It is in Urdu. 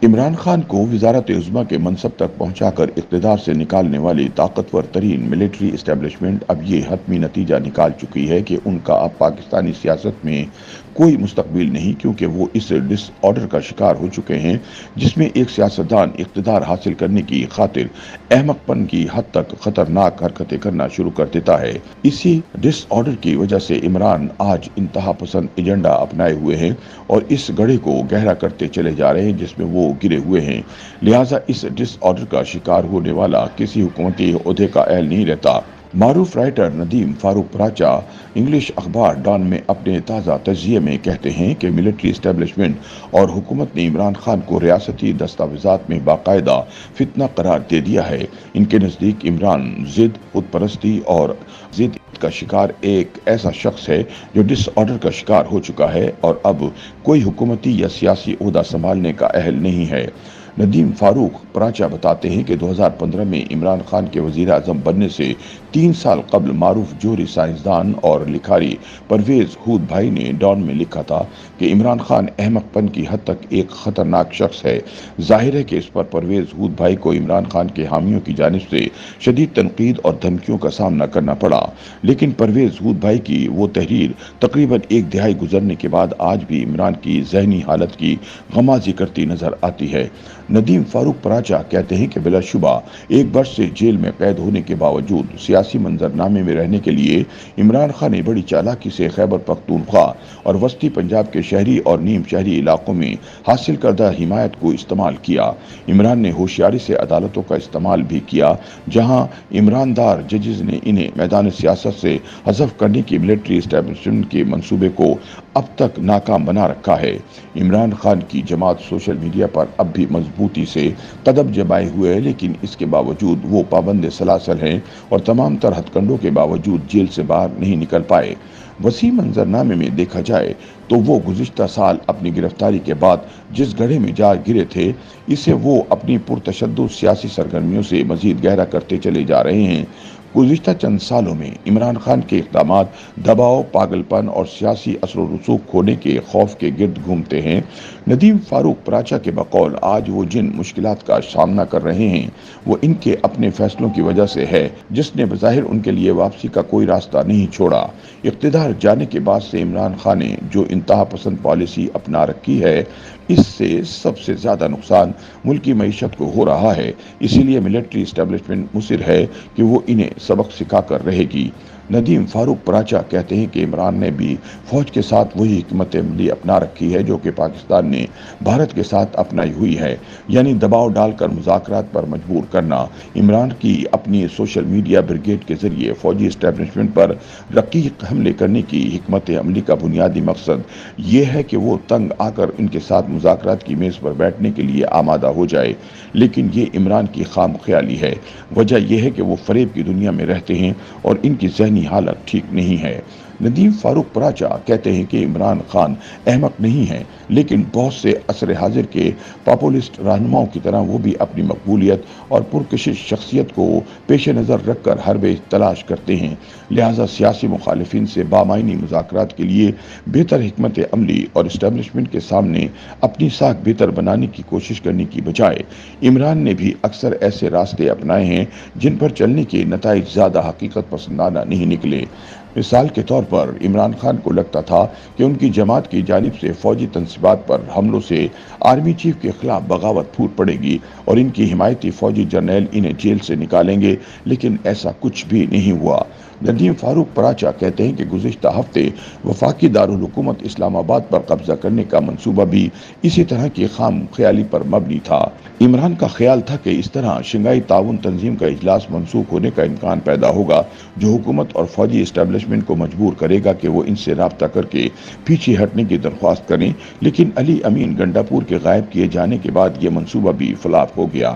عمران خان کو وزارت عظمیٰ کے منصب تک پہنچا کر اقتدار سے نکالنے والی طاقتور ترین ملٹری اسٹیبلشمنٹ اب یہ حتمی نتیجہ نکال چکی ہے کہ ان کا اب پاکستانی سیاست میں کوئی مستقبل نہیں، کیونکہ وہ اس ڈس آرڈر کا شکار ہو چکے ہیں جس میں ایک سیاستدان اقتدار حاصل کرنے کی خاطر احمق پن کی حد تک خطرناک حرکتیں کرنا شروع کر دیتا ہے۔ اسی ڈس آرڈر کی وجہ سے عمران آج انتہا پسند ایجنڈا اپنائے ہوئے ہیں اور اس گڑھے کو گہرا کرتے چلے جا رہے ہیں جس میں وہ گرے ہوئے ہیں۔ لہٰذا اس ڈس آرڈر کا شکار ہونے والا کسی حکومتی عہدے کا اہل نہیں رہتا۔ معروف رائٹر ندیم فاروق پراچا انگلش اخبار ڈان میں اپنے تازہ تجزیے میں کہتے ہیں کہ ملٹری اسٹیبلشمنٹ اور حکومت نے عمران خان کو ریاستی دستاویزات میں باقاعدہ فتنہ قرار دے دیا ہے۔ ان کے نزدیک عمران ضد، خود پرستی اور ضد کا شکار ایک ایسا شخص ہے جو ڈس آرڈر کا شکار ہو چکا ہے اور اب کوئی حکومتی یا سیاسی عہدہ سنبھالنے کا اہل نہیں ہے۔ ندیم فاروق پراچا بتاتے ہیں کہ 2015 میں عمران خان کے وزیر اعظم بننے سے 3 سال قبل معروف جوہری سائنسدان اور لکھاری پرویز ہود بھائی نے ڈان میں لکھا تھا کہ عمران خان احمق پن کی حد تک ایک خطرناک شخص ہے۔ ظاہر ہے کہ اس پر پرویز ہود بھائی کو عمران خان کے حامیوں کی جانب سے شدید تنقید اور دھمکیوں کا سامنا کرنا پڑا، لیکن پرویز ہود بھائی کی وہ تحریر تقریباً 1 دہائی گزرنے کے بعد آج بھی عمران کی ذہنی حالت کی غمازی کرتی نظر آتی ہے۔ ندیم فاروق پراچا کہتے ہیں کہ بلا شبہ 1 برس سے جیل میں قید ہونے کے باوجود سیاسی منظرنامے میں رہنے کے لیے عمران خان نے بڑی چالاکی سے خیبر پختونخوا اور وسطی پنجاب کے شہری اور نیم شہری علاقوں میں حاصل کردہ حمایت کو استعمال کیا۔ عمران نے ہوشیاری سے عدالتوں کا استعمال بھی کیا، جہاں عمران دار ججز نے انہیں میدان سیاست سے حذف کرنے کی ملٹری اسٹیبلشمنٹ کے منصوبے کو اب تک ناکام بنا رکھا ہے۔ عمران خان کی جماعت سوشل میڈیا پر اب بھی مضبوطی سے قدم جمائے ہوئے ہے، لیکن اس کے باوجود وہ پابند سلاسل ہیں اور تمام تر ہتھ کنڈوں کے باوجود جیل سے باہر نہیں نکل پائے۔ وسیع منظرنامے میں دیکھا جائے تو وہ گزشتہ سال اپنی گرفتاری کے بعد جس گڑھے میں جا گرے تھے، اسے وہ اپنی پرتشدد سیاسی سرگرمیوں سے مزید گہرا کرتے چلے جا رہے ہیں۔ گزشتہ چند سالوں میں عمران خان کے اقدامات دباؤ، پاگل پن اور سیاسی اثر و رسوخ کھونے کے خوف کے گرد گھومتے ہیں۔ ندیم فاروق پراچا کے بقول آج وہ جن مشکلات کا سامنا کر رہے ہیں وہ ان کے اپنے فیصلوں کی وجہ سے ہے، جس نے بظاہر ان کے لیے واپسی کا کوئی راستہ نہیں چھوڑا۔ اقتدار جانے کے بعد سے عمران خان نے جو انتہا پسند پالیسی اپنا رکھی ہے، اس سے سب سے زیادہ نقصان ملکی معیشت کو ہو رہا ہے۔ اسی لیے ملٹری اسٹیبلشمنٹ مصر ہے کہ وہ انہیں سبق سکھا کر رہے گی۔ ندیم فاروق پراچا کہتے ہیں کہ عمران نے بھی فوج کے ساتھ وہی حکمت عملی اپنا رکھی ہے جو کہ پاکستان نے بھارت کے ساتھ اپنائی ہوئی ہے، یعنی دباؤ ڈال کر مذاکرات پر مجبور کرنا۔ عمران کی اپنی سوشل میڈیا بریگیڈ کے ذریعے فوجی اسٹیبلشمنٹ پر رقیق حملے کرنے کی حکمت عملی کا بنیادی مقصد یہ ہے کہ وہ تنگ آ کر ان کے ساتھ مذاکرات کی میز پر بیٹھنے کے لیے آمادہ ہو جائے، لیکن یہ عمران کی خام خیالی ہے۔ وجہ یہ ہے کہ وہ فریب کی دنیا میں رہتے ہیں اور ان کی ذہنی حالت ٹھیک نہیں ہے۔ ندیم فاروق پراچا کہتے ہیں کہ عمران خان احمق نہیں ہیں، لیکن بہت سے عصر حاضر کے پاپولسٹ رہنماؤں کی طرح وہ بھی اپنی مقبولیت اور پرکشش شخصیت کو پیش نظر رکھ کر حربے تلاش کرتے ہیں۔ لہٰذا سیاسی مخالفین سے بامعنی مذاکرات کے لیے بہتر حکمت عملی اور اسٹیبلشمنٹ کے سامنے اپنی ساکھ بہتر بنانے کی کوشش کرنے کی بجائے عمران نے بھی اکثر ایسے راستے اپنائے ہیں جن پر چلنے کے نتائج زیادہ حقیقت پسندانہ نہیں نکلے۔ مثال کے طور پر عمران خان کو لگتا تھا کہ ان کی جماعت کی جانب سے فوجی تنصیبات پر حملوں سے آرمی چیف کے خلاف بغاوت پھوٹ پڑے گی اور ان کی حمایتی فوجی جرنیل انہیں جیل سے نکالیں گے، لیکن ایسا کچھ بھی نہیں ہوا۔ ندیم فاروق پراچا کہتے ہیں کہ گزشتہ ہفتے وفاقی دارالحکومت اسلام آباد پر قبضہ کرنے کا منصوبہ بھی اسی طرح کی خام خیالی پر مبنی تھا۔ عمران کا خیال تھا کہ اس طرح شنگھائی تعاون تنظیم کا اجلاس منسوخ ہونے کا امکان پیدا ہوگا، جو حکومت اور فوجی اسٹیبلشمنٹ کو مجبور کرے گا کہ وہ ان سے رابطہ کر کے پیچھے ہٹنے کی درخواست کریں، لیکن علی امین گنڈا پور کے غائب کیے جانے کے بعد یہ منصوبہ بھی فلاپ ہو گیا۔